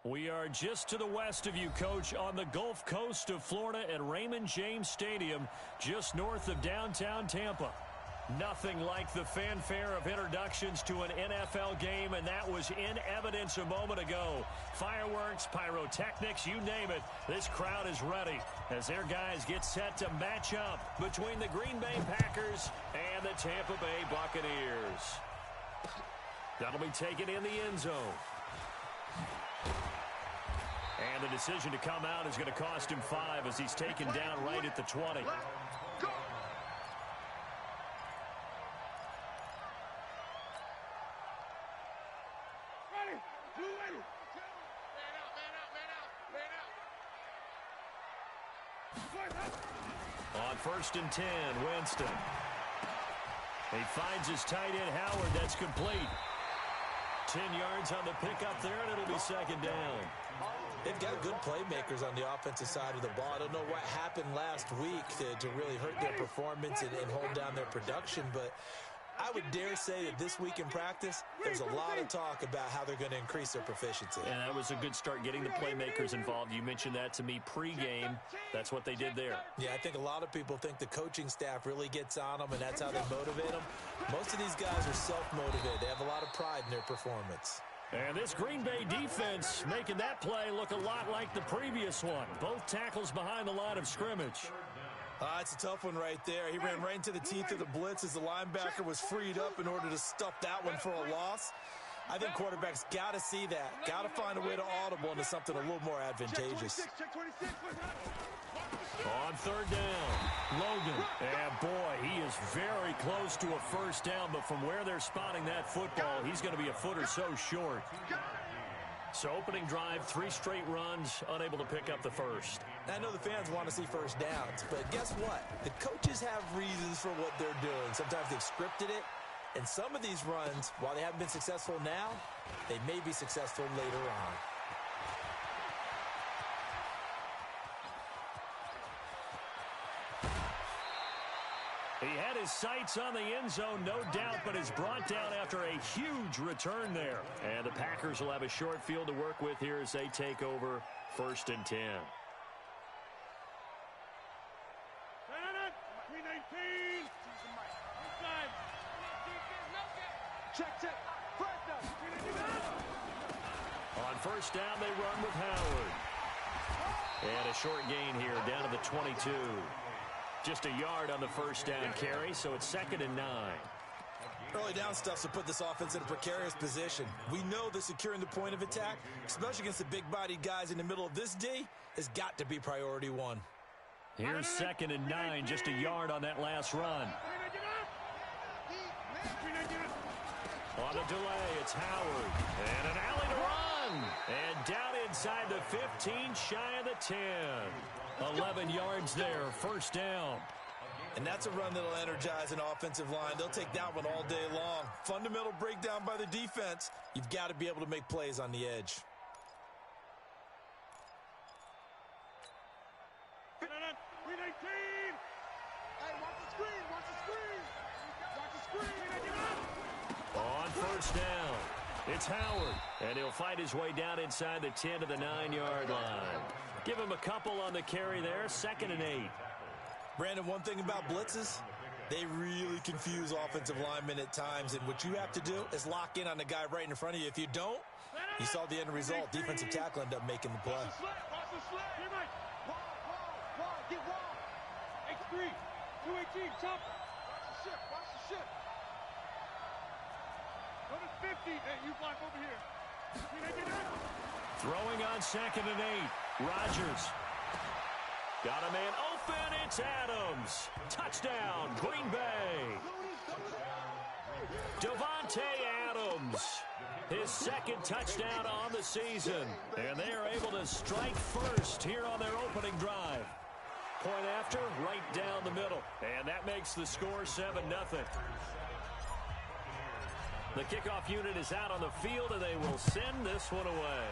We are just to the west of you, Coach, on the Gulf Coast of Florida at Raymond James Stadium, just north of downtown Tampa. Nothing like the fanfare of introductions to an NFL game, and that was in evidence a moment ago. Fireworks, pyrotechnics, you name it. This crowd is ready as their guys get set to match up between the Green Bay Packers and the Tampa Bay Buccaneers. That'll be taken in the end zone. And the decision to come out is going to cost him 5 as he's taken down right at the 20. On 1st and 10, Winston. He finds his tight end, Howard. That's complete. 10 yards on the pickup there, and it'll be 2nd down. They've got good playmakers on the offensive side of the ball. I don't know what happened last week to really hurt their performance and hold down their production, but I would dare say that this week in practice, there's a lot of talk about how they're going to increase their proficiency. And that was a good start getting the playmakers involved. You mentioned that to me pregame. That's what they did there. Yeah, I think a lot of people think the coaching staff really gets on them, and that's how they motivate them. Most of these guys are self-motivated. They have a lot of pride in their performance. And this Green Bay defense making that play look a lot like the previous one. Both tackles behind the line of scrimmage. It's a tough one right there. He ran right into the teeth of the blitz as the linebacker was freed up in order to stuff that one for a loss. I think quarterbacks got to see that. Got to find a way to audible into something a little more advantageous. On 3rd down, Logan. And boy, he is very close to a 1st down, but from where they're spotting that football, he's going to be a foot or so short. So opening drive, 3 straight runs, unable to pick up the first. I know the fans want to see 1st downs, but guess what? The coaches have reasons for what they're doing. Sometimes they've scripted it, and some of these runs, while they haven't been successful now, they may be successful later on. He had his sights on the end zone, no doubt, but is brought down after a huge return there. And the Packers will have a short field to work with here as they take over 1st and 10. On 1st down, they run with Howard. And a short gain here down to the 22. Just a yard on the 1st down carry, so it's 2nd and 9. Early down stuff to put this offense in a precarious position. We know that securing the point of attack, especially against the big-bodied guys in the middle of this D, has got to be priority 1. Here's 2nd and 9, just a yard on that last run. On the delay, it's Howard. And an alley to run. And down inside the 15, shy of the 10. 11 yards there, 1st down. And that's a run that'll energize an offensive line. They'll take that one all day long. Fundamental breakdown by the defense. You've got to be able to make plays on the edge. On 1st down, it's Howard. And he'll fight his way down inside the 10 to the 9-yard line. Give him a couple on the carry there, 2nd and 8. Brandon, one thing about blitzes, they really confuse offensive linemen at times, and what you have to do is lock in on the guy right in front of you. If you don't, you saw the end result. Defensive tackle ended up making the play. X3, 218, chopper. Watch the ship. Go to 50. Hey, you block over here. Throwing on 2nd and 8. Rodgers. Got a man open. It's Adams. Touchdown, Green Bay. Devontae Adams. His 2nd touchdown on the season. And they are able to strike first here on their opening drive. Point after, right down the middle. And that makes the score 7-0. The kickoff unit is out on the field, and they will send this one away.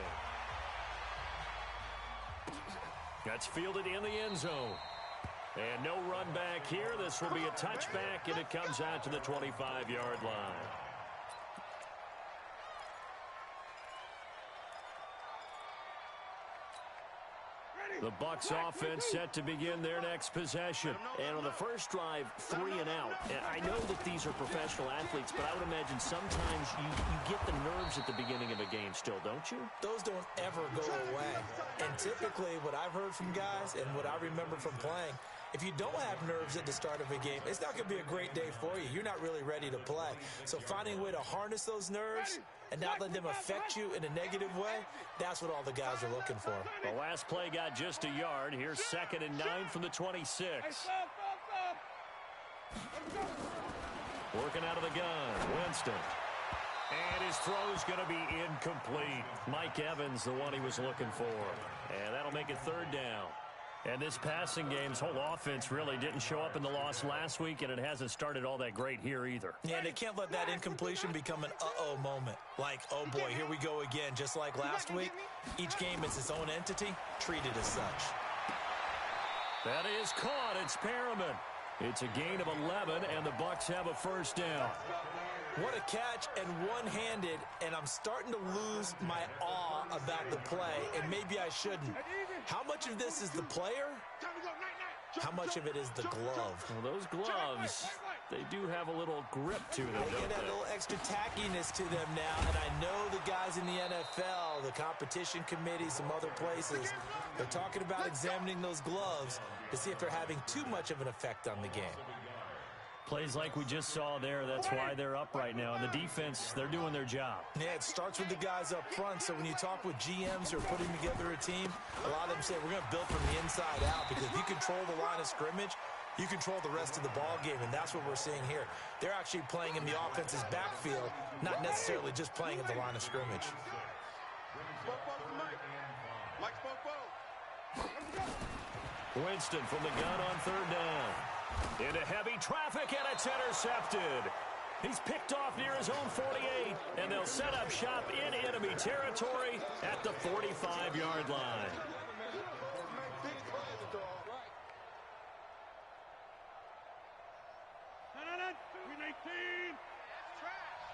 That's fielded in the end zone. And no run back here. This will be a touchback, and it comes out to the 25-yard line. The Bucs offense set to begin their next possession. And on the first drive, 3 and out. And I know that these are professional athletes, but I would imagine sometimes you get the nerves at the beginning of a game still, don't you? Those don't ever go away. And typically what I've heard from guys and what I remember from playing, if you don't have nerves at the start of a game, it's not going to be a great day for you. You're not really ready to play. So finding a way to harness those nerves and not let them affect you in a negative way, that's what all the guys are looking for. The last play got just a yard. Here's 2nd and 9 from the 26. Working out of the gun, Winston. And his throw's going to be incomplete. Mike Evans, the one he was looking for. And that'll make it 3rd down. And this passing game's whole offense really didn't show up in the loss last week, and it hasn't started all that great here either. Yeah, and they can't let that incompletion become an uh-oh moment. Like, oh boy, here we go again, just like last week. Each game is its own entity, treated as such. That is caught. It's Perriman. It's a gain of 11, and the Bucs have a 1st down. What a catch, and one-handed, and I'm starting to lose my awe about the play, and maybe I shouldn't. How much of this is the player? How much of it is the glove? Well, those gloves, they do have a little grip to them, They don't get a they? little extra tackiness to them now, and I know the guys in the NFL, the competition committee, some other places, they're talking about examining those gloves to see if they're having too much of an effect on the game. Plays like we just saw there, that's why they're up right now. And the defense, they're doing their job. Yeah, it starts with the guys up front. So when you talk with GMs who are putting together a team, a lot of them say we're going to build from the inside out, because if you control the line of scrimmage, you control the rest of the ball game, and that's what we're seeing here. They're actually playing in the offense's backfield, not necessarily just playing at the line of scrimmage. Winston from the gun on 3rd down. Into heavy traffic, and it's intercepted. He's picked off near his own 48, and they'll set up shop in enemy territory at the 45-yard line.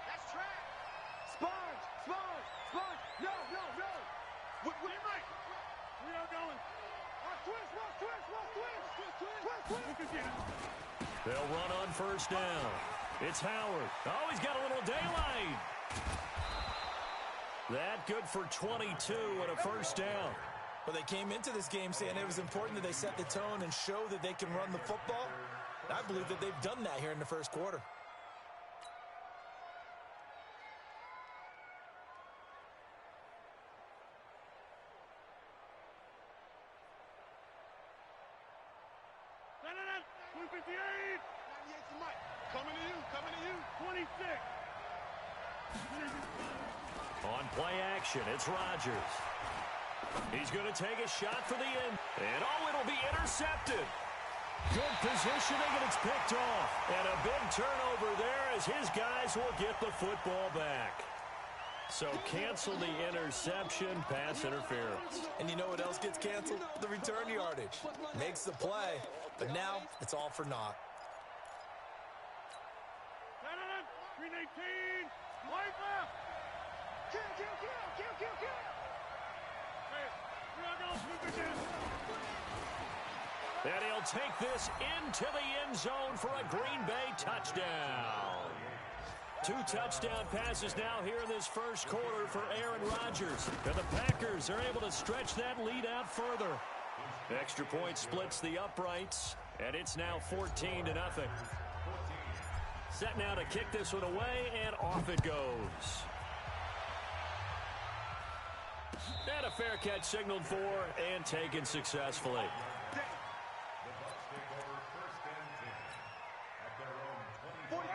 That's trash. Sponge. No. We are going. Twist. They'll run on 1st down. It's Howard. Oh, he's got a little daylight. That good for 22 and a 1st down. But they came into this game saying it was important that they set the tone and show that they can run the football. I believe that they've done that here in the 1st quarter. Coming to you. 26. On play action, it's Rodgers. He's going to take a shot for the end. And, oh, it'll be intercepted. Good positioning, and it's picked off. And a big turnover there as his guys will get the football back. So cancel the interception, pass interference. And you know what else gets canceled? The return yardage. Makes the play, but now it's all for naught. 319. White left. Kill. And he'll take this into the end zone for a Green Bay touchdown. 2 touchdown passes now here in this 1st quarter for Aaron Rodgers. And the Packers are able to stretch that lead out further. Extra point splits the uprights, and it's now 14-0. Set now to kick this one away, and off it goes. And a fair catch signaled for and taken successfully.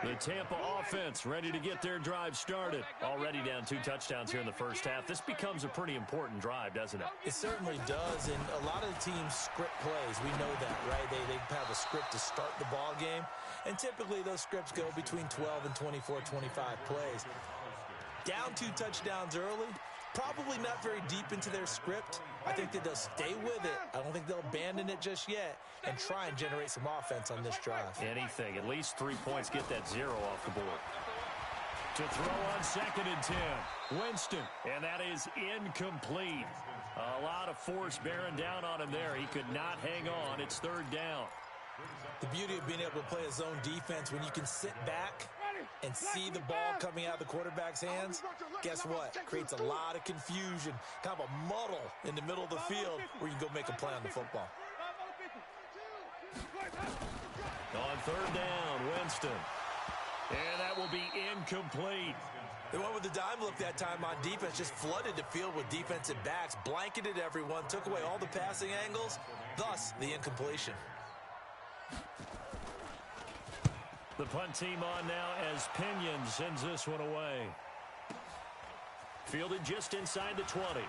The Tampa offense ready to get their drive started. Already down 2 touchdowns here in the 1st half. This becomes a pretty important drive, doesn't it? It certainly does, and a lot of the teams script plays. We know that, right? They have a script to start the ball game, and typically those scripts go between 12 and 24, 25 plays. Down 2 touchdowns early, probably not very deep into their script. I think that they'll stay with it. I don't think they'll abandon it just yet and try and generate some offense on this drive. Anything. At least 3 points. Get that 0 off the board. To throw on 2nd and 10. Winston. And that is incomplete. A lot of force bearing down on him there. He could not hang on. It's third down. The beauty of being able to play a zone defense when you can sit back and see the ball coming out of the quarterback's hands, guess what? Creates a lot of confusion, kind of a muddle in the middle of the field where you can go make a play on the football. On third down, Winston. And that will be incomplete. They went with the dime look that time on defense, just flooded the field with defensive backs, blanketed everyone, took away all the passing angles, thus the incompletion. The punt team on now as Pinion sends this one away. Fielded just inside the 20.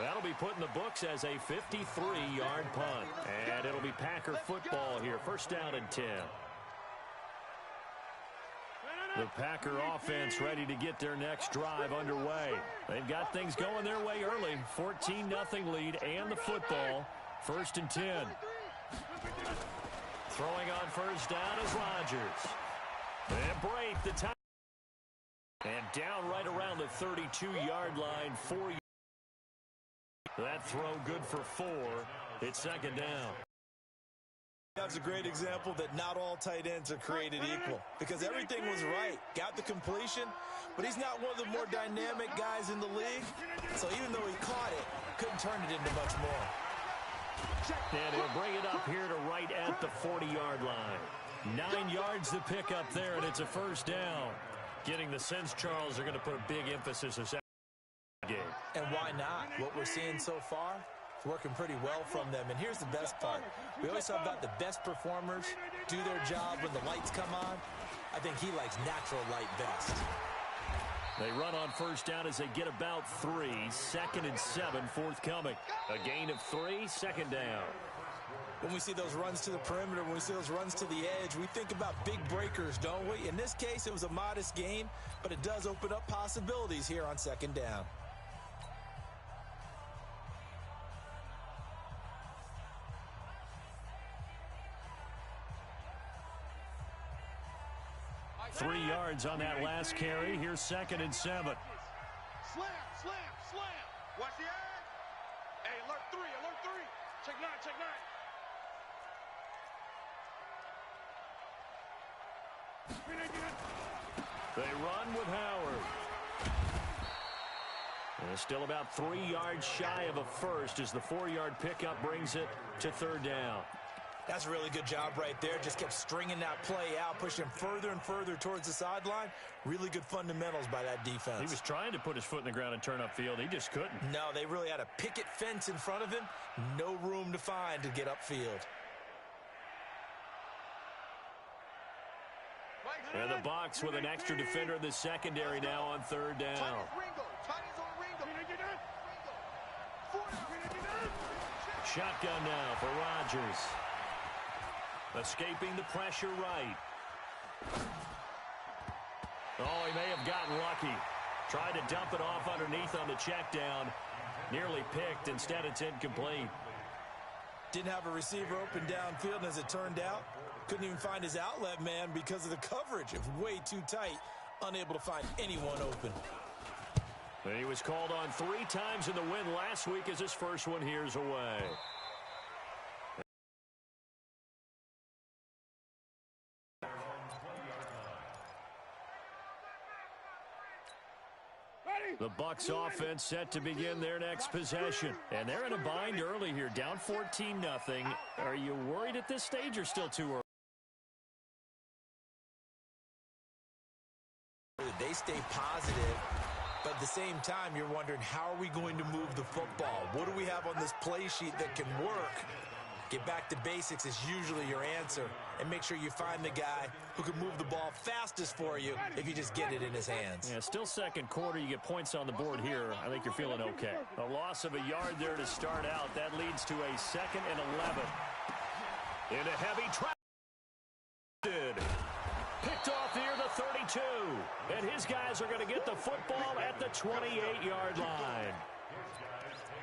That'll be put in the books as a 53-yard punt. And it'll be Packer football here. First down and 10. The Packer offense ready to get their next drive underway. They've got things going their way early. 14-0 lead and the football. First and 10. Throwing on first down is Rodgers. And break the time. And down right around the 32-yard line. 4 yards. That throw good for 4. It's second down. That's a great example that not all tight ends are created equal, because everything was right. Got the completion, but he's not one of the more dynamic guys in the league. So even though he caught it, couldn't turn it into much more. And he'll bring it up here to right at the 40-yard line. 9 yards to pick up there, and it's a first down. Getting the sense, Charles, are going to put a big emphasis this game. And why not? What we're seeing so far, it's working pretty well from them. And here's the best part. We always talk about the best performers do their job when the lights come on. I think he likes natural light best. They run on first down as they get about 3. Second and 7 forthcoming. A gain of 3, second down. When we see those runs to the perimeter, when we see those runs to the edge, we think about big breakers, don't we? In this case, it was a modest gain, but it does open up possibilities here on second down. Three yards on that last carry. Here's second and 7. Slam, slam, slam. Watch the edge. Hey, alert 3, alert 3. Check 9, check 9. They run with Howard. And still about 3 yards shy of a first as the 4-yard pickup brings it to third down. That's a really good job right there. Just kept stringing that play out, pushing him further and further towards the sideline. Really good fundamentals by that defense. He was trying to put his foot in the ground and turn upfield. He just couldn't. No, they really had a picket fence in front of him. No room to find to get upfield. And the box with an extra defender in the secondary now on third down. Shotgun now for Rodgers. Escaping the pressure right. Oh, he may have gotten lucky. Tried to dump it off underneath on the check down. Nearly picked. Instead, it's incomplete. Didn't have a receiver open downfield, and as it turned out, couldn't even find his outlet man because of the coverage. It was way too tight. Unable to find anyone open. And he was called on 3 times in the win last week as his first one here's away. The Bucs offense set to begin their next possession. And they're in a bind early here, down 14-0. Are you worried at this stage or still too early? They stay positive, but at the same time, you're wondering, how are we going to move the football? What do we have on this play sheet that can work? Get back to basics is usually your answer, and make sure you find the guy who can move the ball fastest for you if you just get it in his hands. Yeah, still second quarter. You get points on the board here. I think you're feeling okay. A loss of a yard there to start out. That leads to a 2nd and 11. In a heavy trap. Picked off near the 32. And his guys are going to get the football at the 28-yard line.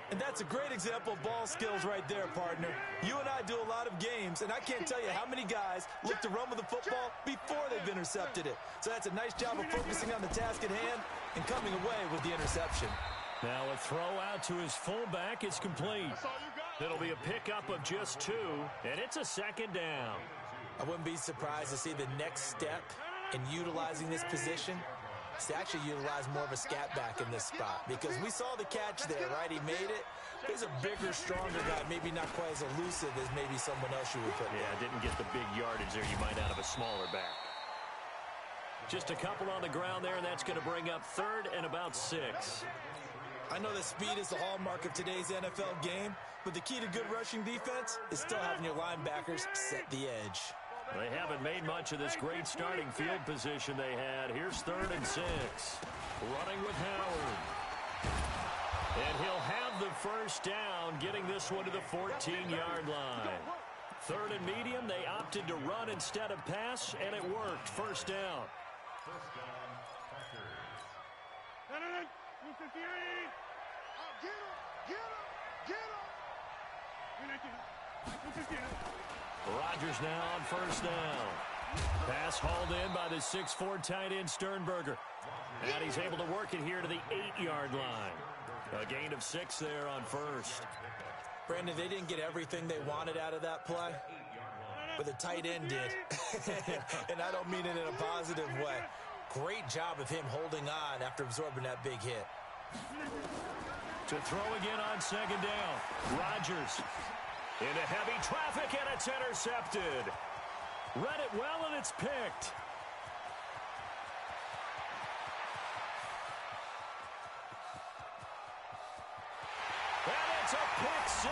And that's a great example of ball skills right there, partner. You and I do a lot of games, and I can't tell you how many guys look to run with the football before they've intercepted it. So that's a nice job of focusing on the task at hand and coming away with the interception. Now a throw out to his fullback is complete. It'll be a pickup of just 2, and it's a second down. I wouldn't be surprised to see the next step in utilizing this position is to actually utilize more of a scat back in this spot, because we saw the catch there, right? He made it. He's a bigger, stronger guy, maybe not quite as elusive as maybe someone else you would put there. Yeah, didn't get the big yardage there you might out of a smaller back. Just a couple on the ground there, and that's going to bring up 3rd and about 6. I know that speed is the hallmark of today's NFL game, but the key to good rushing defense is still having your linebackers set the edge. They haven't made much of this great starting field position they had. Here's 3rd and 6. Running with Howard. And he'll have the first down, getting this one to the 14-yard line. 3rd and medium, they opted to run instead of pass, and it worked. First down. Rodgers now on first down. Pass hauled in by the 6'4" tight end Sternberger. And he's able to work it here to the 8-yard line. A gain of 6 there on first. Brandon, they didn't get everything they wanted out of that play, but the tight end did. And I don't mean it in a positive way. Great job of him holding on after absorbing that big hit. To throw again on second down. Rodgers into heavy traffic, and it's intercepted. Read it well, and it's picked. And it's a pick 6.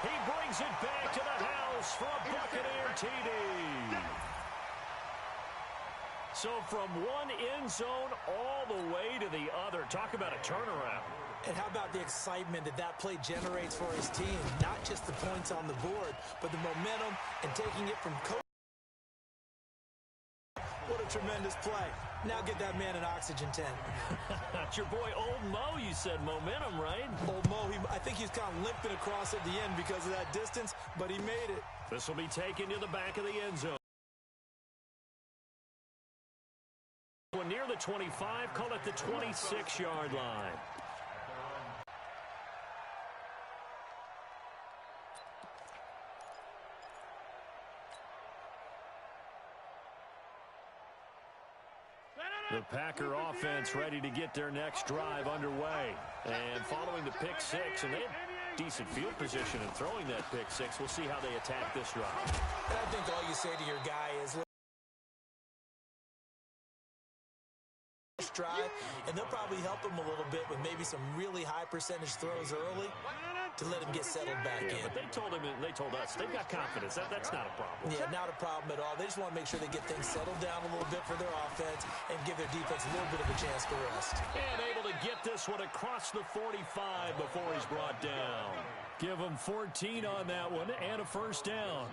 He brings it back to the house for a Buccaneer TD. So from one end zone all the way to the other. Talk about a turnaround. And how about the excitement that that play generates for his team? Not just the points on the board, but the momentum and taking it from coach. What a tremendous play. Now get that man an oxygen tent. That's your boy Old Mo, you said. Momentum, right? Old Mo, I think he's kind of limping across at the end because of that distance, but he made it. This will be taken to the back of the end zone. Near the 25, call it the 26-yard line. The Packer offense ready to get their next drive underway. And following the pick 6, and they had decent field position in throwing that pick 6. We'll see how they attack this drive. And I think all you say to your guy is, drive, and they'll probably help him a little bit with maybe some really high percentage throws early to let him get settled back in. But they told us they've got confidence. That's not a problem. Yeah, not a problem at all. They just want to make sure they get things settled down a little bit for their offense and give their defense a little bit of a chance to rest. And able to get this one across the 45 before he's brought down. Give him 14 on that one and a first down.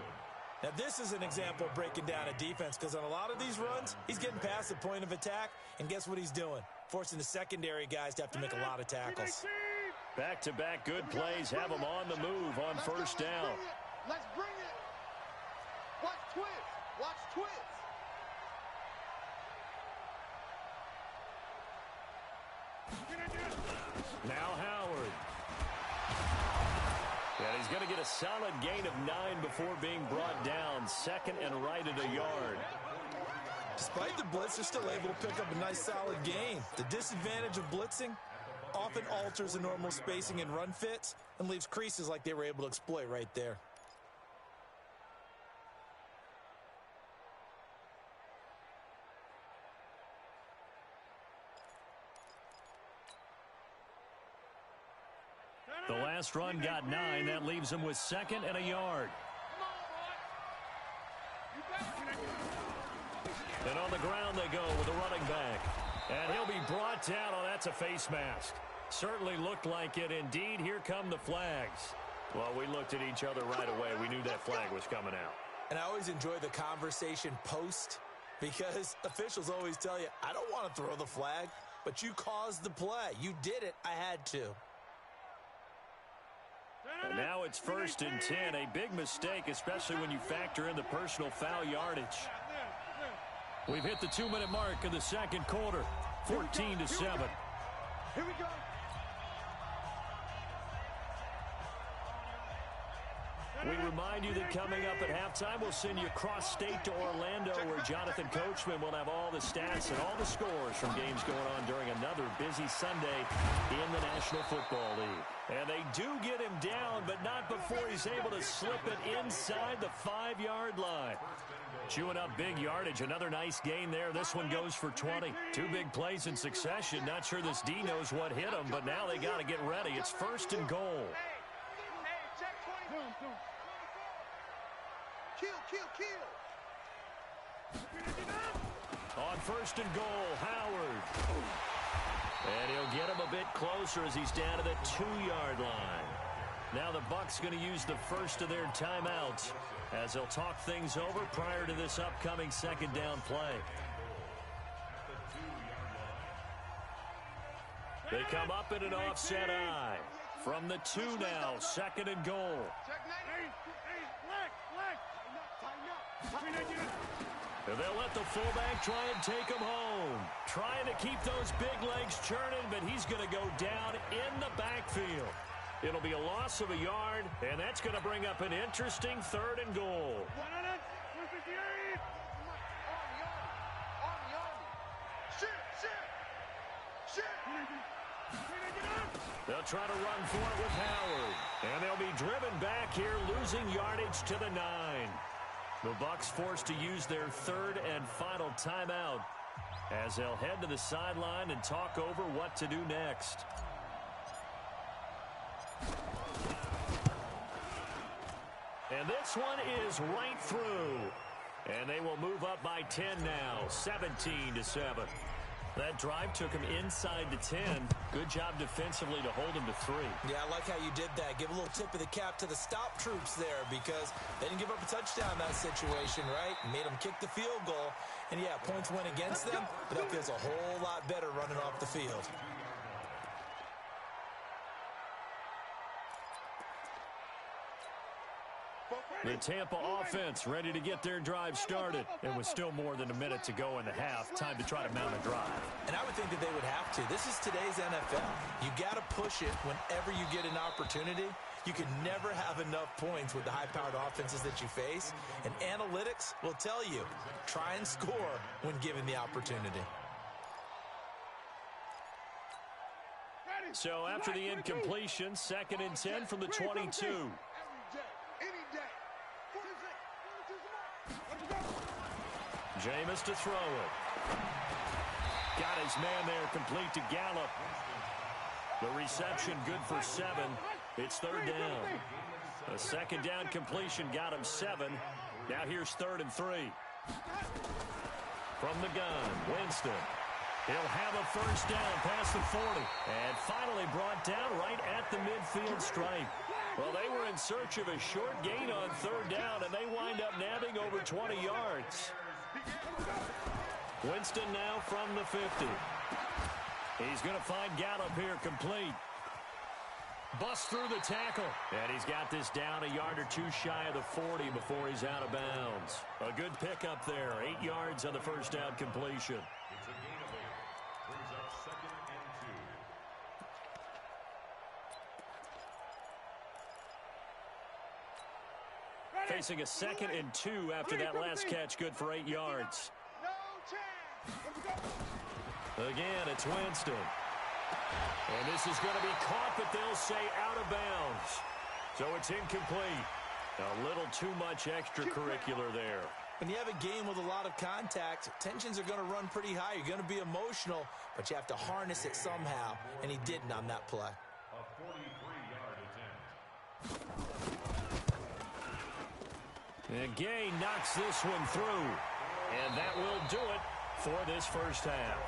Now, this is an example of breaking down a defense, because on a lot of these runs, he's getting past the point of attack, and guess what he's doing? Forcing the secondary guys to have to make a lot of tackles. Back-to-back good plays have them on the move on first down. Let's bring it. Watch twist. Watch twist. Now Howard. And he's going to get a solid gain of 9 before being brought down. Second and right at a yard. Despite the blitz, they're still able to pick up a nice solid gain. The disadvantage of blitzing often alters the normal spacing and run fits and leaves creases like they were able to exploit right there. The last run got 9. That leaves him with second and a yard. And on the ground they go with a running back. And he'll be brought down. Oh, that's a face mask. Certainly looked like it. Indeed, here come the flags. Well, we looked at each other right away. We knew that flag was coming out. And I always enjoy the conversation post, because officials always tell you, I don't want to throw the flag, but you caused the play. You did it. I had to. And now it's 1st and 10. A big mistake, especially when you factor in the personal foul yardage. We've hit the 2-minute mark in the second quarter. 14-7. Here we go. We remind you that coming up at halftime, we'll send you cross-state to Orlando, where Jonathan Coachman will have all the stats and all the scores from games going on during another busy Sunday in the National Football League. And they do get him down, but not before he's able to slip it inside the 5-yard line. Chewing up big yardage. Another nice gain there. This one goes for 20. 2 big plays in succession. Not sure this D knows what hit him, but now they got to get ready. It's 1st and goal. Kill. On 1st and goal, Howard. And he'll get him a bit closer as he's down to the 2-yard line. Now the Bucs going to use the first of their timeouts as they'll talk things over prior to this upcoming 2nd down play. They come up in an offset eye. From the 2 now, 2nd and goal. And they'll let the fullback try and take him home. Trying to keep those big legs churning, but he's going to go down in the backfield. It'll be a loss of a yard, and that's going to bring up an interesting 3rd and goal. They'll try to run for it with Howard. And they'll be driven back here, losing yardage to the 9. The Bucs forced to use their 3rd and final timeout as they'll head to the sideline and talk over what to do next. And this one is right through. And they will move up by 10 now, 17-7. That drive took him inside the 10. Good job defensively to hold him to 3. Yeah, I like how you did that. Give a little tip of the cap to the stop troops there because they didn't give up a touchdown in that situation, right? Made them kick the field goal. And, yeah, points went against them, but that feels a whole lot better running off the field. The Tampa offense ready to get their drive started. And with still more than a minute to go in the half, time to try to mount a drive. And I would think that they would have to. This is today's NFL. You got to push it whenever you get an opportunity. You can never have enough points with the high-powered offenses that you face. And analytics will tell you, try and score when given the opportunity. So after the incompletion, 2nd and 10 from the 22. Jameis to throw it. Got his man there, complete to Gallup. The reception good for 7. It's 3rd down. A 2nd down completion got him 7. Now here's 3rd and 3. From the gun, Winston. He'll have a 1st down past the 40. And finally brought down right at the midfield stripe. Well, they were in search of a short gain on 3rd down, and they wind up nabbing over 20 yards. Winston now from the 50. He's going to find Gallup here complete. Busts through the tackle. And he's got this down a yard or 2 shy of the 40 before he's out of bounds. A good pickup there. 8 yards on the 1st down completion. It's a gain of 8. Brings up 2nd and 2. Facing a 2nd and 2 after that last catch, good for 8 yards. Again, it's Winston. And this is going to be caught, but they'll say out of bounds. So it's incomplete. A little too much extracurricular there. When you have a game with a lot of contact, tensions are going to run pretty high. You're going to be emotional, but you have to harness it somehow, and he didn't on that play. A 43-yard attempt. And Gay knocks this one through. And that will do it for this 1st half.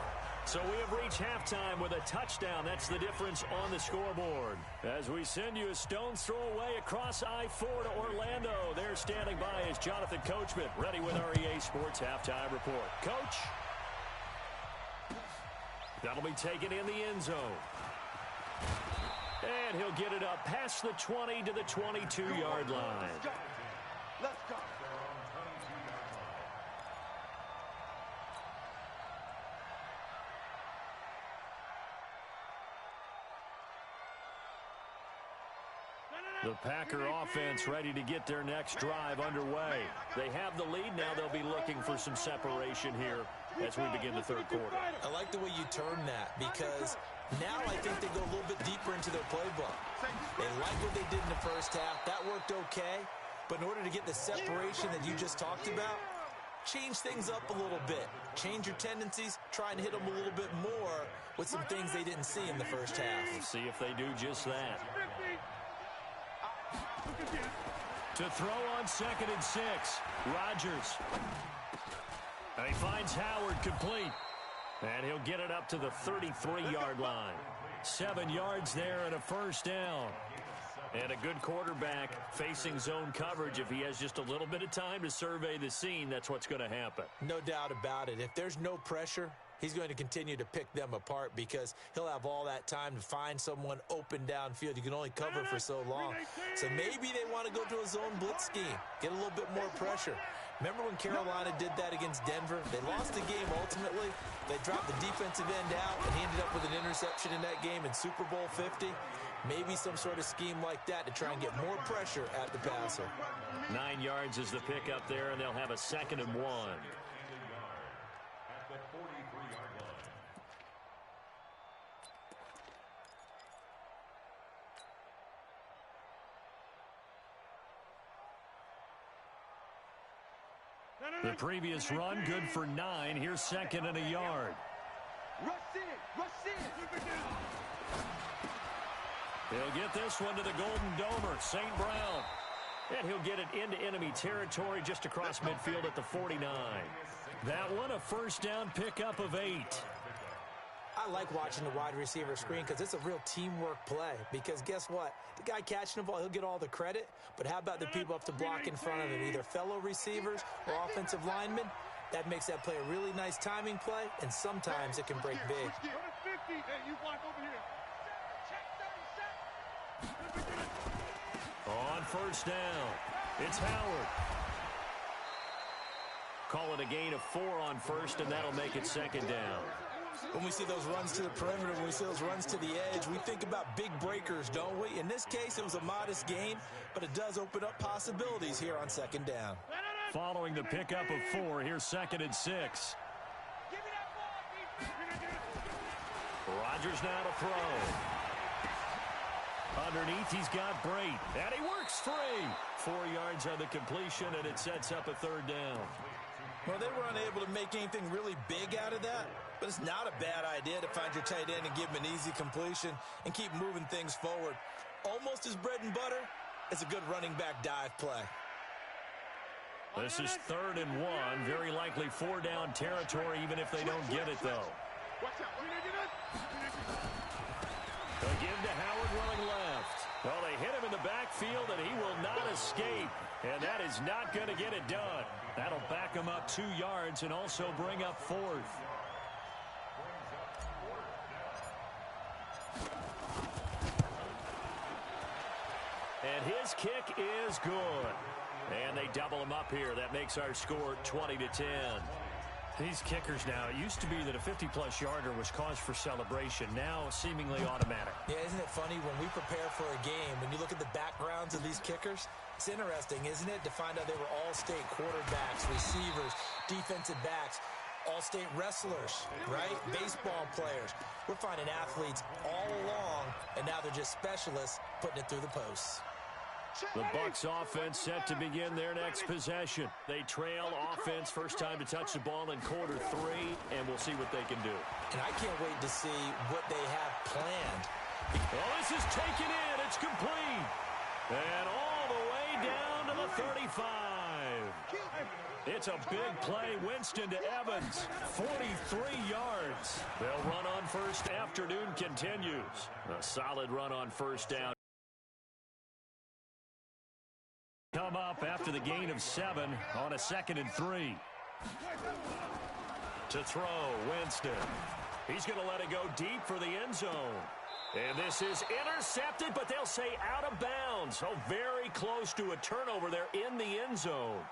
So we have reached halftime with a touchdown. That's the difference on the scoreboard. As we send you a stone's throw away across I-4 to Orlando. There standing by is Jonathan Coachman, ready with our EA Sports Halftime Report. Coach, that'll be taken in the end zone. And he'll get it up past the 20 to the 22-yard line. Let's go. The Packer offense ready to get their next drive underway. They have the lead now. They'll be looking for some separation here as we begin the third quarter. I like the way you turn that, because now I think they go a little bit deeper into their playbook. They like what they did in the first half. That worked okay. But in order to get the separation that you just talked about, change things up a little bit. Change your tendencies. Try and hit them a little bit more with some things they didn't see in the first half. We'll see if they do just that. To throw on 2nd and 6, Rodgers. And he finds Howard complete. And he'll get it up to the 33-yard line. 7 yards there and a first down. And a good quarterback facing zone coverage. If he has just a little bit of time to survey the scene, that's what's going to happen. No doubt about it. If there's no pressure, he's going to continue to pick them apart, because he'll have all that time to find someone open downfield. You can only cover for so long. So maybe they want to go to a zone blitz scheme, get a little bit more pressure. Remember when Carolina did that against Denver? They lost the game ultimately. They dropped the defensive end out, and he ended up with an interception in that game in Super Bowl 50. Maybe some sort of scheme like that to try and get more pressure at the passer. 9 yards is the pickup there, and they'll have a 2nd and 1. At the 43-yard line. The previous run, good for 9. Here's 2nd and a yard. Rush in, rush in. He'll get this one to the Golden Domer, St. Brown. And he'll get it into enemy territory just across midfield at the 49. That one, a first down pickup of 8. I like watching the wide receiver screen, because it's a real teamwork play. Because guess what? The guy catching the ball, he'll get all the credit. But how about the people up to block in front of him, either fellow receivers or offensive linemen? That makes that play a really nice timing play, and sometimes it can break big. On first down, it's Howard. Call it a gain of 4 on first, and that'll make it 2nd down. When we see those runs to the perimeter, when we see those runs to the edge, we think about big breakers, don't we? In this case, it was a modest gain, but it does open up possibilities here on 2nd down. Following the pickup of 4, here's 2nd and 6. Rodgers now to throw. Underneath, he's got Brate, and he works free. 4 yards on the completion, and it sets up a 3rd down. Well, they were unable to make anything really big out of that, but it's not a bad idea to find your tight end and give him an easy completion and keep moving things forward. Almost as bread and butter as a good running back dive play. This is 3rd and 1. Very likely 4-down territory, even if they don't get it, though. They'll give to Howard running left. Well, they hit him in the backfield, and he will not escape. And that is not going to get it done. That'll back him up 2 yards and also bring up 4th. And his kick is good. And they double him up here. That makes our score 20-10. These kickers now, it used to be that a 50-plus yarder was cause for celebration. Now, seemingly automatic. Yeah, isn't it funny when we prepare for a game, when you look at the backgrounds of these kickers, it's interesting, isn't it, to find out they were all-state quarterbacks, receivers, defensive backs, all-state wrestlers, right? Baseball players. We're finding athletes all along, and now they're just specialists putting it through the posts. The Bucs offense set to begin their next possession. They trail offense, first time to touch the ball in quarter 3, and we'll see what they can do. And I can't wait to see what they have planned. Well, this is taken in. It's complete. And all the way down to the 35. It's a big play. Winston to Evans. 43 yards. They'll run on first. Afternoon continues. A solid run on first down. Come up after the gain of 7 on a 2nd and 3. To throw, Winston. He's going to let it go deep for the end zone. And this is intercepted, but they'll say out of bounds. So very close to a turnover there in the end zone.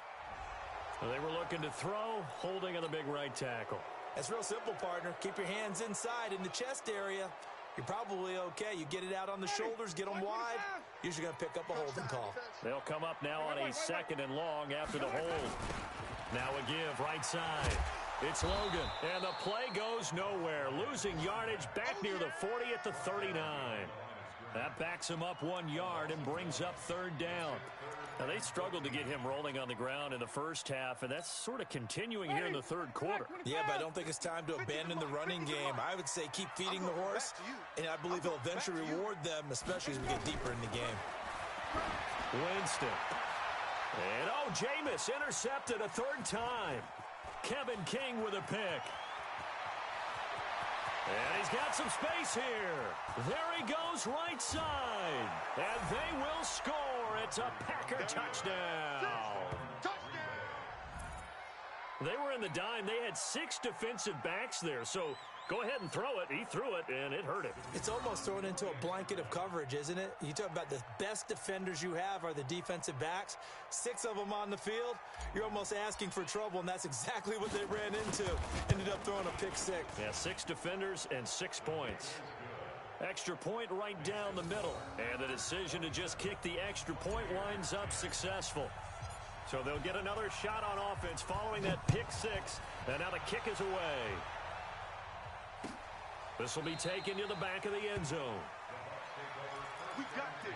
So they were looking to throw, holding on the big right tackle. It's real simple, partner. Keep your hands inside in the chest area. you're probably okay. You get it out on the shoulders, get them wide, usually going to pick up a holding call. They'll come up now on a 2nd and long after the hold. Now a give right side. It's Logan, and the play goes nowhere. Losing yardage back near the 40 at the 39. That backs him up 1 yard and brings up 3rd down. Now, they struggled to get him rolling on the ground in the first half, and that's sort of continuing here in the 3rd quarter. Yeah, but I don't think it's time to abandon the running game. I would say keep feeding the horse, and I believe he'll eventually reward them, especially as we get deeper in the game. Winston. And, oh, Jameis intercepted a 3rd time. Kevin King with a pick. And he's got some space here. There he goes right side. And they will score. It's a Packer touchdown. They were in the dime. They had 6 defensive backs there. So go ahead and throw it. He threw it, and it hurt him. It's almost thrown into a blanket of coverage, isn't it? You talk about the best defenders you have are the defensive backs. 6 of them on the field. You're almost asking for trouble, and that's exactly what they ran into. Ended up throwing a pick 6. Yeah, 6 defenders and 6 points. Extra point right down the middle. And the decision to just kick the extra point winds up successful. So they'll get another shot on offense following that pick 6. And now the kick is away. This will be taken to the back of the end zone. We got this.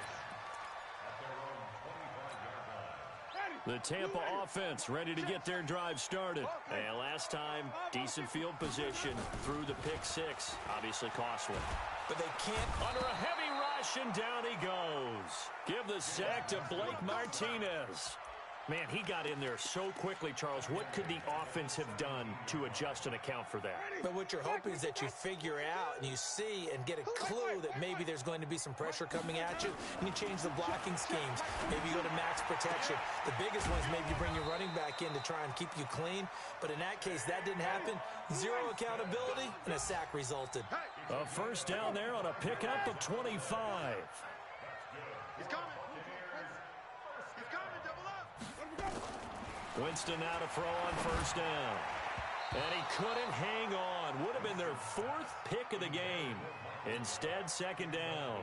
The Tampa offense ready to get their drive started. And last time, decent field position through the pick 6. Obviously costly. But they can't. Under a heavy rush, and down he goes. Give the sack to Blake Martinez. Man, he got in there so quickly, Charles. What could the offense have done to adjust and account for that? But what you're hoping is that you figure out and you see and get a clue that maybe there's going to be some pressure coming at you, and you change the blocking schemes. Maybe you go to max protection. The biggest one is maybe you bring your running back in to try and keep you clean. But in that case, that didn't happen. 0 accountability, and a sack resulted. A 1st down there on a pickup of 25. He's coming. He's coming. Double up. Winston now to throw on 1st down. And he couldn't hang on. Would have been their 4th pick of the game. Instead, 2nd down.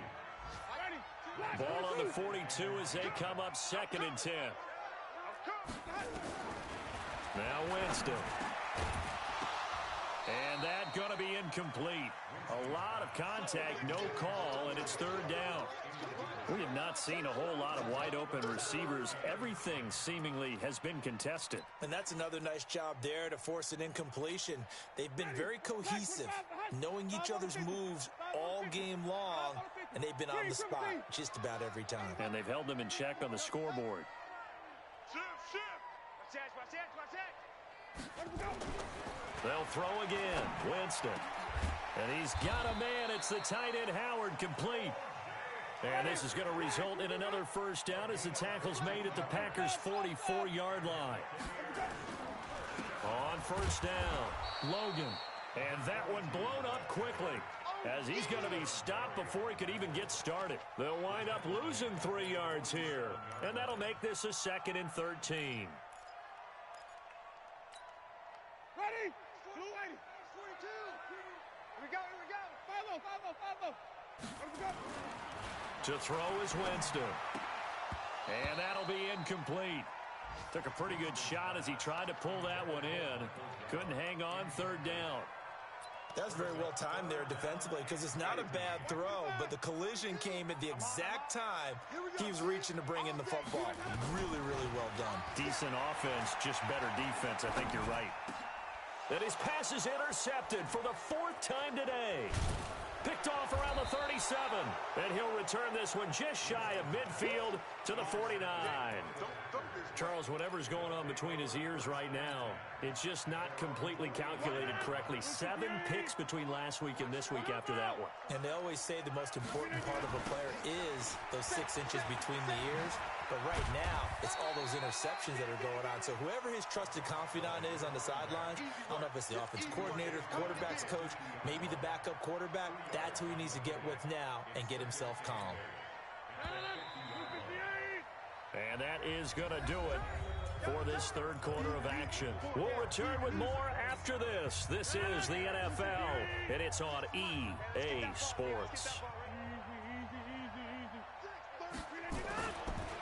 Ball on the 42 as they come up 2nd and 10. Now Winston. And that going to be incomplete. A lot of contact, no call, and it's 3rd down. We have not seen a whole lot of wide-open receivers. Everything seemingly has been contested. And that's another nice job there to force an incompletion. They've been very cohesive, knowing each other's moves all game long, and they've been on the spot just about every time. And they've held them in check on the scoreboard. They'll throw again. Winston. And he's got a man. It's the tight end Howard, complete. And this is going to result in another 1st down as the tackle's made at the Packers' 44-yard line. On 1st down, Logan. And that one blown up quickly as he's going to be stopped before he could even get started. They'll wind up losing 3 yards here. And that'll make this a 2nd and 13. Ready? Blue 80. 42. Here we go. Here we go. Follow. Here we go. To throw is Winston. And that'll be incomplete. Took a pretty good shot as he tried to pull that one in. Couldn't hang on 3rd down. That's very well timed there defensively because it's not a bad throw, but the collision came at the exact time he was reaching to bring in the football. Really, really well done. Decent offense, just better defense. I think you're right. And his pass is intercepted for the 4th time today. Picked off around the 37. And he'll return this one just shy of midfield to the 49. Charles, whatever's going on between his ears right now, it's just not completely calculated correctly. 7 picks between last week and this week after that one. And they always say the most important part of a player is those 6 inches between the ears. But right now, it's all those interceptions that are going on. So whoever his trusted confidant is on the sidelines, I don't know if it's the offense coordinator, quarterback's coach, maybe the backup quarterback, that's who he needs to get with now and get himself calm. And that is going to do it for this third quarter of action. We'll return with more after this. This is the NFL, and it's on EA Sports.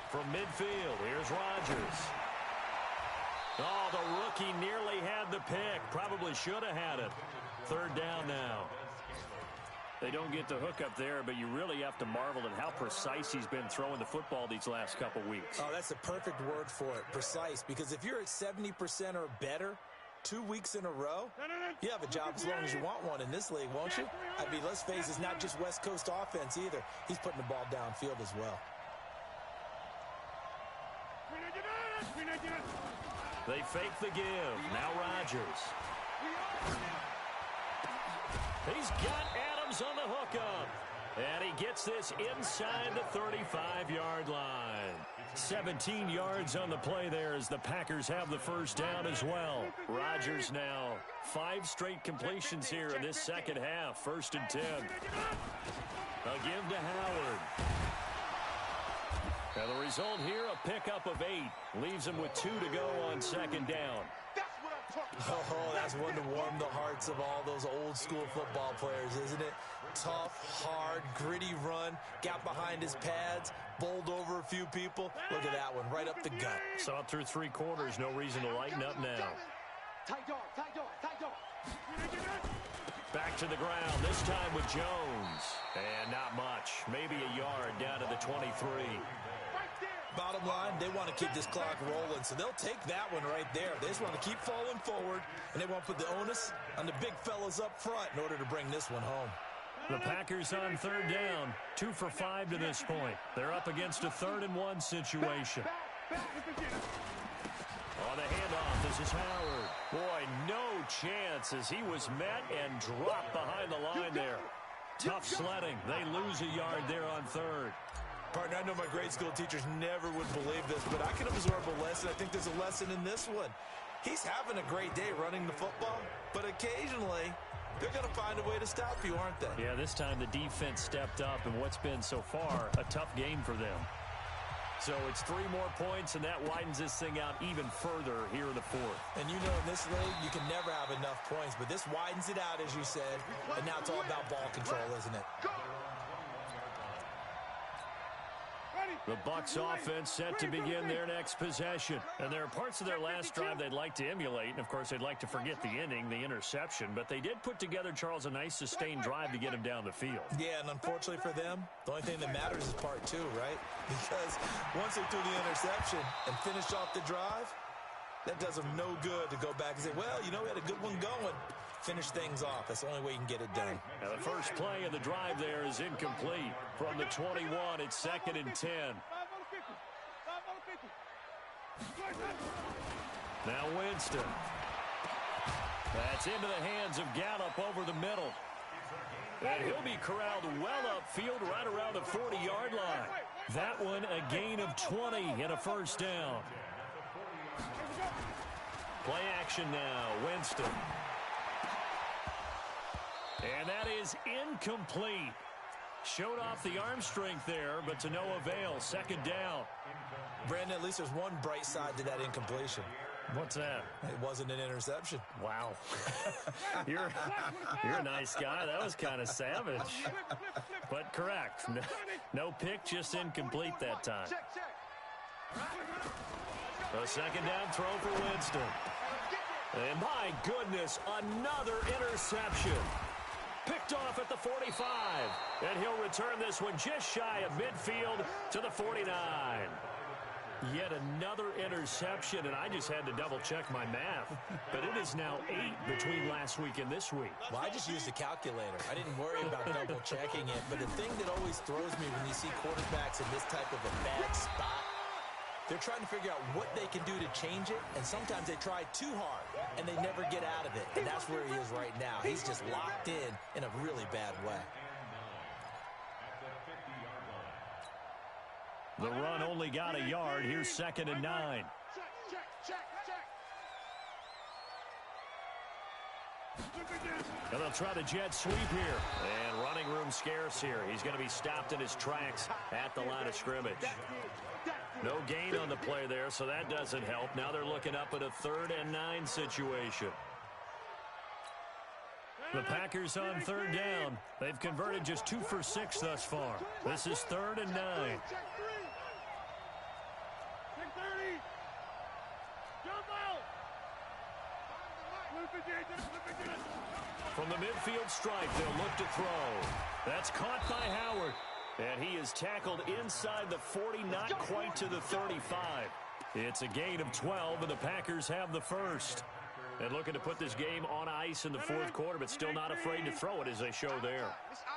From midfield, here's Rodgers. Oh, the rookie nearly had the pick. Probably should have had it. Third down now. They don't get the hook up there, but you really have to marvel at how precise he's been throwing the football these last couple weeks. Oh, that's the perfect word for it, precise. Because if you're at 70% or better 2 weeks in a row, you have a job as long as you want one in this league, won't you? I mean, let's face it, it's not just West Coast offense either. He's putting the ball downfield as well. They fake the give. Now Rodgers. He's got Adams on the hookup. And he gets this inside the 35-yard line. 17 yards on the play there as the Packers have the first down as well. Rodgers now 5 straight completions here in this second half. 1st and 10. A give to Howard. And the result here, a pickup of 8. Leaves him with 2 to go on second down. Oh, that's one to warm the hearts of all those old school football players, isn't it? Tough, hard, gritty run, got behind his pads, bowled over a few people. Look at that one, right up the gut. Saw it through 3 quarters, no reason to lighten up now. Back to the ground, this time with Jones. And not much, maybe a yard down to the 23. Bottom line, they want to keep this clock rolling, so they'll take that one right there. They just want to keep falling forward, and they want to put the onus on the big fellas up front in order to bring this one home. The Packers on third down, 2 for 5 to this point. They're up against a 3rd and 1 situation. On the handoff, this is Howard. Boy, no chance as he was met and dropped behind the line there. Tough sledding. They lose a yard there on 3rd. Partner, I know my grade school teachers never would believe this, but I can absorb a lesson. I think there's a lesson in this one. He's having a great day running the football, but occasionally they're going to find a way to stop you, aren't they? Yeah, this time the defense stepped up in what's been so far a tough game for them. So it's 3 more points, and that widens this thing out even further here in the 4th. And you know in this league, you can never have enough points, but this widens it out, as you said, and now it's all about ball control, isn't it? The Bucs offense set to begin their next possession. And there are parts of their last drive they'd like to emulate. And, of course, they'd like to forget the inning, the interception. But they did put together, Charles, a nice sustained drive to get him down the field. Yeah, and unfortunately for them, the only thing that matters is part 2, right? Because once they threw the interception and finished off the drive, that does them no good to go back and say, well, you know, we had a good one going. Finish things off. That's the only way you can get it done. Now the first play of the drive there is incomplete. From the 21, it's 2nd and 10. Now Winston. That's into the hands of Gallup over the middle. And he'll be corralled well upfield right around the 40-yard line. That one a gain of 20 and a first down. Play action now. Winston. And that is incomplete. Showed off the arm strength there, but to no avail. 2nd down. Brandon, at least there's one bright side to that incompletion. What's that? It wasn't an interception. Wow. You're a nice guy. That was kind of savage. But correct. No pick, just incomplete that time. A 2nd down throw for Winston. And my goodness, another interception. Picked off at the 45. And he'll return this one just shy of midfield to the 49. Yet another interception, and I just had to double-check my math. But it is now 8 between last week and this week. Well, I just used a calculator. I didn't worry about double-checking it. But the thing that always throws me when you see quarterbacks in this type of a bad spot, they're trying to figure out what they can do to change it, and sometimes they try too hard, and they never get out of it. And that's where he is right now. He's just locked in a really bad way. The run only got a yard. Here's 2nd and 9. And they'll try the jet sweep here. And running room scarce here. He's going to be stopped in his tracks at the line of scrimmage. No gain on the play there, so that doesn't help. Now they're looking up at a 3rd and 9 situation. The Packers on 3rd down. They've converted just 2 for 6 thus far. This is 3rd and 9. From the midfield stripe, they'll look to throw. That's caught by Howard. And he is tackled inside the 40, not quite to the 35. It's a gain of 12, and the Packers have the first. And looking to put this game on ice in the 4th quarter, but still not afraid to throw it as they show there.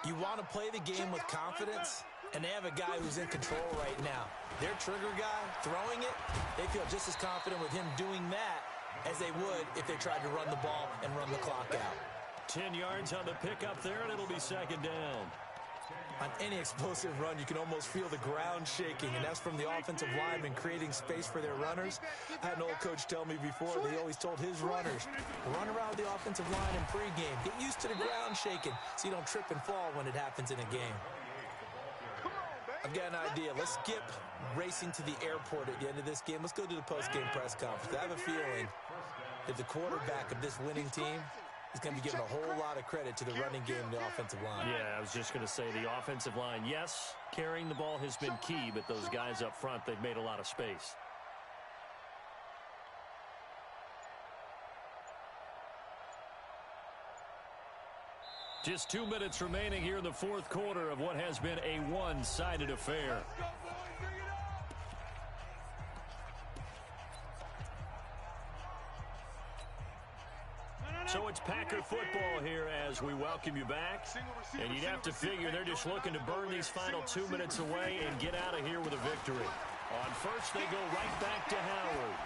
You want to play the game with confidence, and they have a guy who's in control right now. Their trigger guy throwing it, they feel just as confident with him doing that as they would if they tried to run the ball and run the clock out. 10 yards on the pickup there, and it'll be 2nd down. On any explosive run, you can almost feel the ground shaking, and that's from the offensive linemen creating space for their runners. I had an old coach tell me before that he always told his runners, run around the offensive line in pregame. Get used to the ground shaking so you don't trip and fall when it happens in a game. I've got an idea. Let's skip racing to the airport at the end of this game. Let's go to the post-game press conference. I have a feeling that the quarterback of this winning team is going to be given a whole lot of credit to the running game and the offensive line. Yeah, I was just going to say the offensive line, yes, carrying the ball has been key, but those guys up front, they've made a lot of space. Just 2 minutes remaining here in the 4th quarter of what has been a one-sided affair. So it's Packer football here as we welcome you back. And you'd have to figure they're just looking to burn these final 2 minutes away and get out of here with a victory. On first, they go right back to Howard.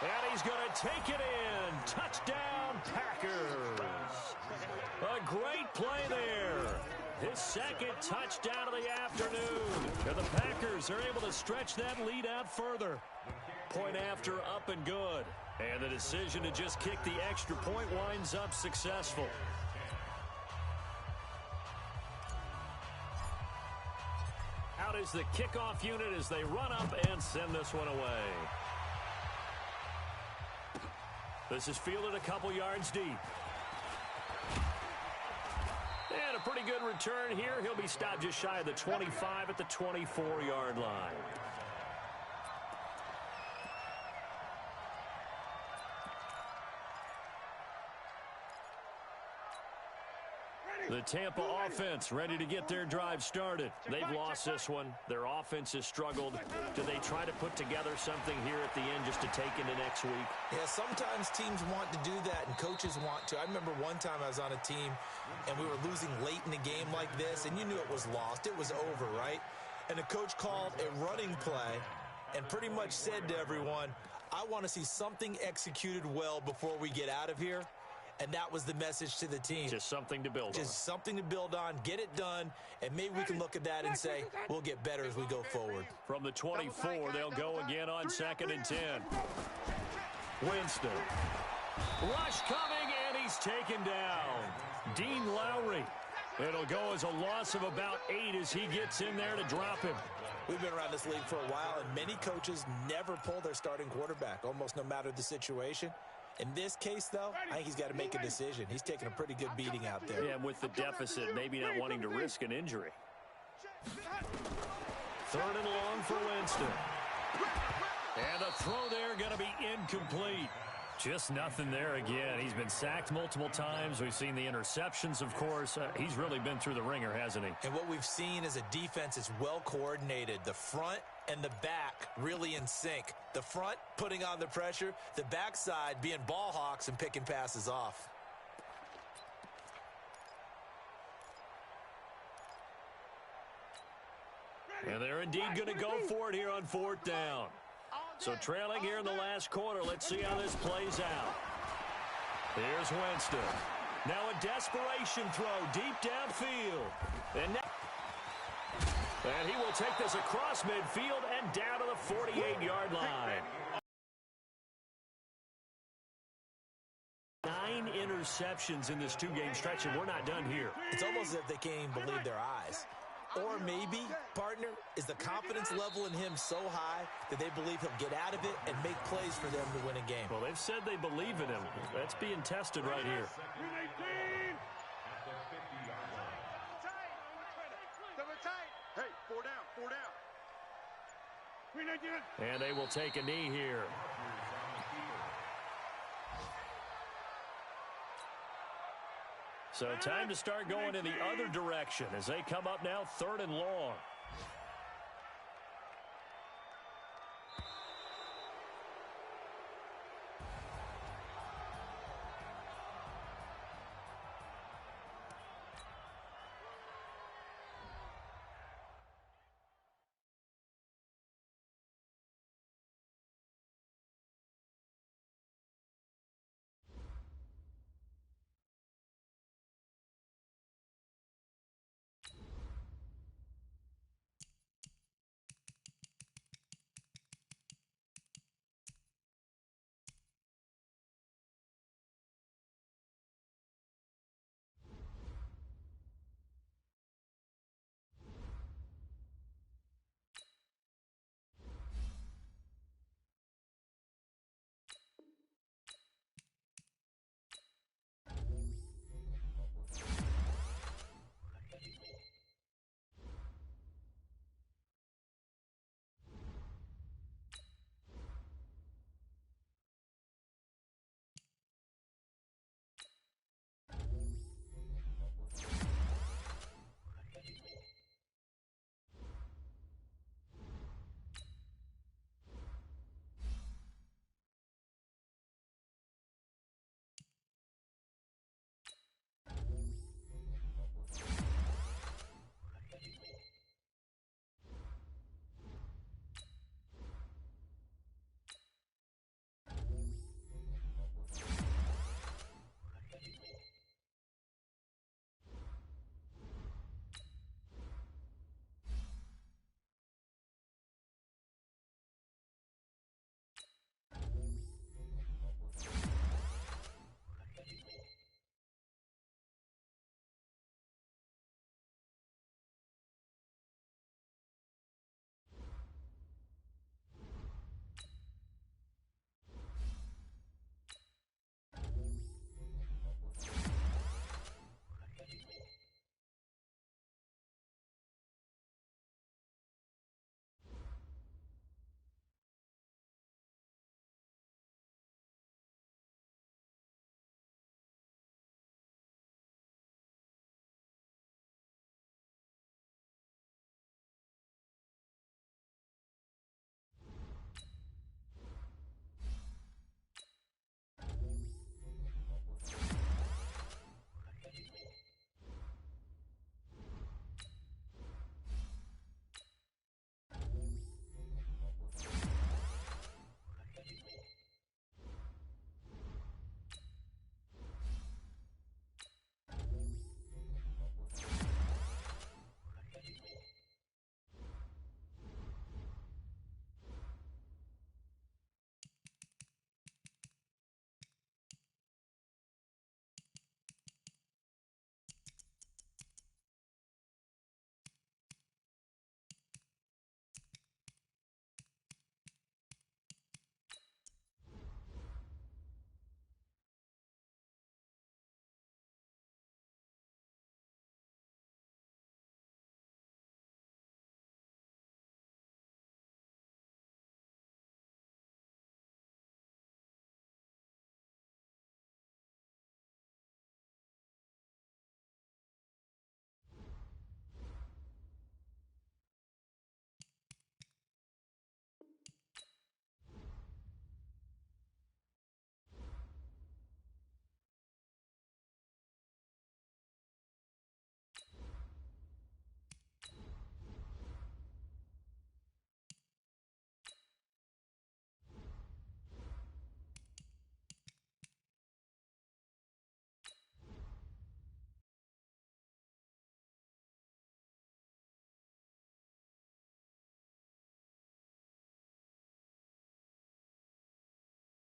And he's going to take it in. Touchdown, Packers. A great play there. His 2nd touchdown of the afternoon. And the Packers are able to stretch that lead out further. Point after, up and good. And the decision to just kick the extra point winds up successful. Out is the kickoff unit as they run up and send this one away. This is fielded a couple yards deep. And a pretty good return here. He'll be stopped just shy of the 25 at the 24-yard line. The Tampa offense ready to get their drive started. They've lost this one. Their offense has struggled. Do they try to put together something here at the end just to take into next week? Yeah, sometimes teams want to do that and coaches want to. I remember one time I was on a team and we were losing late in a game like this, and you knew it was lost. It was over, right? And the coach called a running play and pretty much said to everyone, I want to see something executed well before we get out of here. And that was the message to the team. Just something to build on. Just something to build on, get it done, and maybe we can look at that and say, we'll get better as we go forward. From the 24, they'll go again on 2nd and 10. Winston. Rush coming, and he's taken down. Dean Lowry. It'll go as a loss of about 8 as he gets in there to drop him. We've been around this league for a while, and many coaches never pull their starting quarterback, almost no matter the situation. In this case, though, I think he's got to make a decision. He's taking a pretty good beating out there. Yeah, with the deficit, maybe not wanting to risk an injury. 3rd and long for Winston. And the throw there going to be incomplete. Just nothing there again. He's been sacked multiple times. We've seen the interceptions, of course. He's really been through the ringer, hasn't he? And what we've seen is a defense is well coordinated. The front and the back really in sync. The front putting on the pressure, the backside being ball hawks and picking passes off. And they're indeed going to go for it here on 4th down. So trailing here in the last quarter, let's see how this plays out. Here's Winston. Now a desperation throw deep downfield. And he will take this across midfield and down to the 48-yard line. 9 interceptions in this 2-game stretch, and we're not done here. It's almost as if they can't even believe their eyes. Or maybe, partner, is the confidence level in him so high that they believe he'll get out of it and make plays for them to win a game. Well, they've said they believe in him. That's being tested right here. Hey, 4 down, 4 down. And they will take a knee here. So time to start going in the other direction as they come up now 3rd and long.